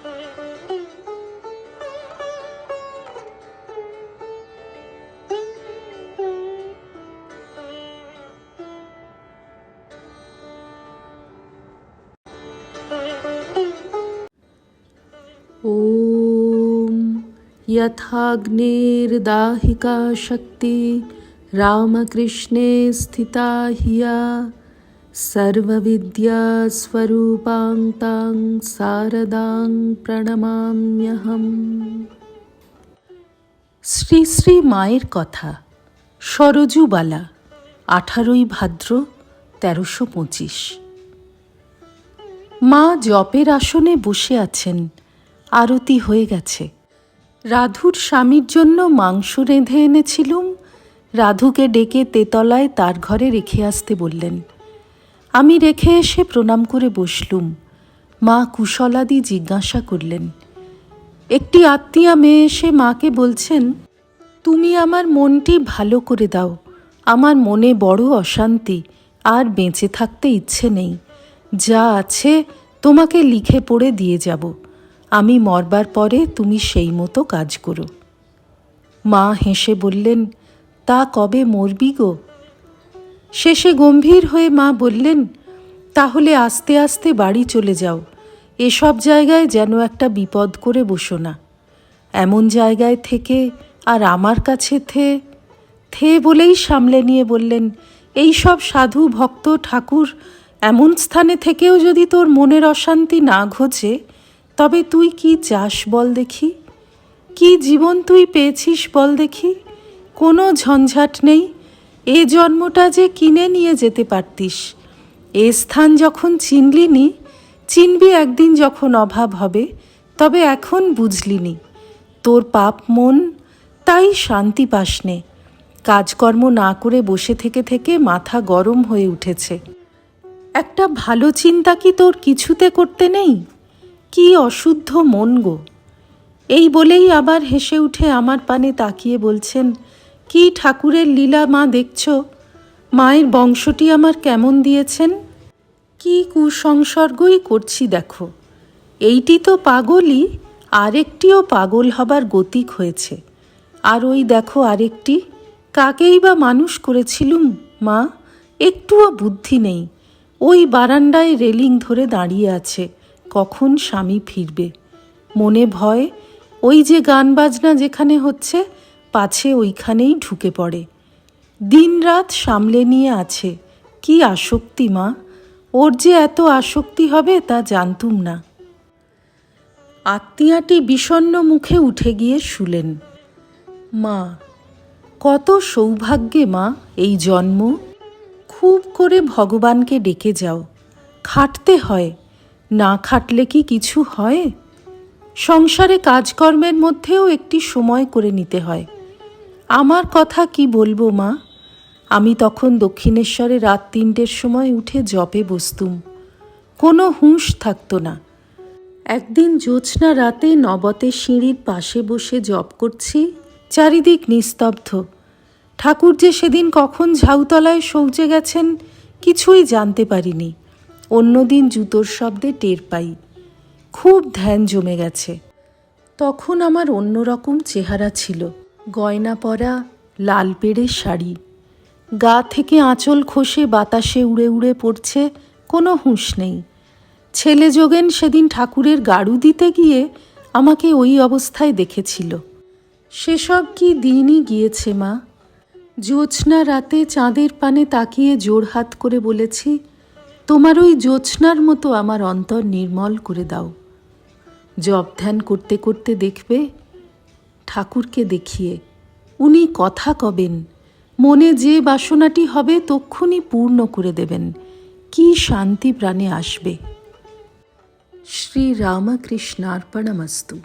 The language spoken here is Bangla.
ॐ यथाग्नेर्दाहिका शक्ति रामकृष्णे स्थिता हिया सर्वविद्यास्वरूपां तां शारदां প্রণমাম্যহম। শ্রী শ্রী মায়ের কথা। সরজুবালা, 18ই ভাদ্র 1325। মা জপের আসনে বসে আছেন। আরতি হয়ে গেছে। রাধুর স্বামীর জন্য মাংস রেঁধে এনেছিলুম। রাধুকে ডেকে তেতলায় তার ঘরে রেখে আসতে বললেন। আমি রেখে এসে প্রণাম করে বসলুম। মা কুশলাদি জিজ্ঞাসা করলেন। একটি আত্মীয়া মেয়ে এসে মাকে বলছেন, তুমি আমার মনটি ভালো করে দাও। আমার মনে বড় অশান্তি, আর বেঁচে থাকতে ইচ্ছে নেই। যা আছে তোমাকে লিখে পড়ে দিয়ে যাব। আমি মরবার পরে তুমি সেই মতো কাজ করো। মা হেসে বললেন, তা কবে মরবি গো? শেষে গম্ভীর হয়ে মা বললেন, তাহলে আস্তে আস্তে বাড়ি চলে যাও। এসব জায়গায় যেন একটা বিপদ করে বসো না। এমন জায়গায় থেকে আর আমার কাছে থে বলেই সামলে নিয়ে বললেন, এই সব সাধু ভক্ত ঠাকুর এমন স্থানে থেকেও যদি তোর মনের অশান্তি না ঘোচে, তবে তুই কি চাস বল দেখি? কি জীবন তুই পেয়েছিস বল দেখি? কোনো ঝঞ্ঝাট নেই। এ জন্মটা যে কিনে নিয়ে যেতে পারতিস। এ স্থান যখন চিনলিনি, চিনবি একদিন যখন অভাব হবে। তবে এখন বুঝলিনি। তোর পাপ মন, তাই শান্তি পাসনে। কাজকর্ম না করে বসে থেকে থেকে মাথা গরম হয়ে উঠেছে। একটা ভালো চিন্তা কি তোর কিছুতে করতে নেই? কি অশুদ্ধ মন গো। এই বলেই আবার হেসে উঠে আমার পানে তাকিয়ে বলছেন, কি ঠাকুরের লীলা মা দেখছ? মায়ের বংশটি আমার কেমন দিয়েছেন। কি কুসংসর্গই করছি দেখো। এইটি তো পাগলই, আরেকটিও পাগল হবার গতিক হয়েছে। আর ওই দেখো আরেকটি, কাকেই বা মানুষ করেছিলুম মা, একটুও বুদ্ধি নেই। ওই বারান্দায় রেলিং ধরে দাঁড়িয়ে আছে, কখন স্বামী ফিরবে। মনে ভয়, ওই যে গান বাজনা যেখানে হচ্ছে, পাছে ওইখানেই ঢুকে পড়ে। দিন রাত সামলে নিয়ে আছে। কি আসক্তি মা! ওর যে এত আসক্তি হবে তা জানতুম না। আত্মীয়াটি বিষণ্ণ মুখে উঠে গিয়ে শুলেন। মা, কত সৌভাগ্যে মা এই জন্ম। খুব করে ভগবানকে ডেকে যাও। খাটতে হয়, না খাটলে কি কিছু হয়? সংসারে কাজকর্মের মধ্যেও একটি সময় করে নিতে হয়। আমার কথা কি বলবো মা? আমি তখন দক্ষিণেশ্বরে রাত 3টের সময় উঠে জপে বসতুম। কোনো হুঁশ থাকতো না। একদিন জ্যোৎস্না রাতে নবতে সিঁড়ির পাশে বসে জপ করছি, চারিদিক নিস্তব্ধ। ঠাকুর যে সেদিন কখন ঝাউতলায় শৌচে গেছেন কিছুই জানতে পারিনি। অন্যদিন জুতোর শব্দে টের পাই। খুব ধ্যান জমে গেছে। তখন আমার অন্যরকম চেহারা ছিল। গয়না পরা, লাল পেড়ে শাড়ি, গা থেকে আঁচল খসে বাতাসে উড়ে উড়ে পড়ছে, কোনো হুঁশ নেই। ছেলে যোগেন সেদিন ঠাকুরের গাড়ু দিতে গিয়ে আমাকে ওই অবস্থায় দেখেছিল। সেসব কি দিনই গিয়েছে মা। জ্যোৎস্না রাতে চাঁদের পানে তাকিয়ে জোড়হাত করে বলেছি, তোমার ওই জ্যোৎস্নার মতো আমার অন্তর নির্মল করে দাও। জপ ধ্যান করতে করতে দেখবে ঠাকুরকে দেখিয়ে উনি কথা কবেন। মনে যে বাসনাটি হবে তক্ষুনি পূর্ণ করে দেবেন। কি শান্তি প্রাণে আসবে। শ্রী রামকৃষ্ণার্পণমস্তু।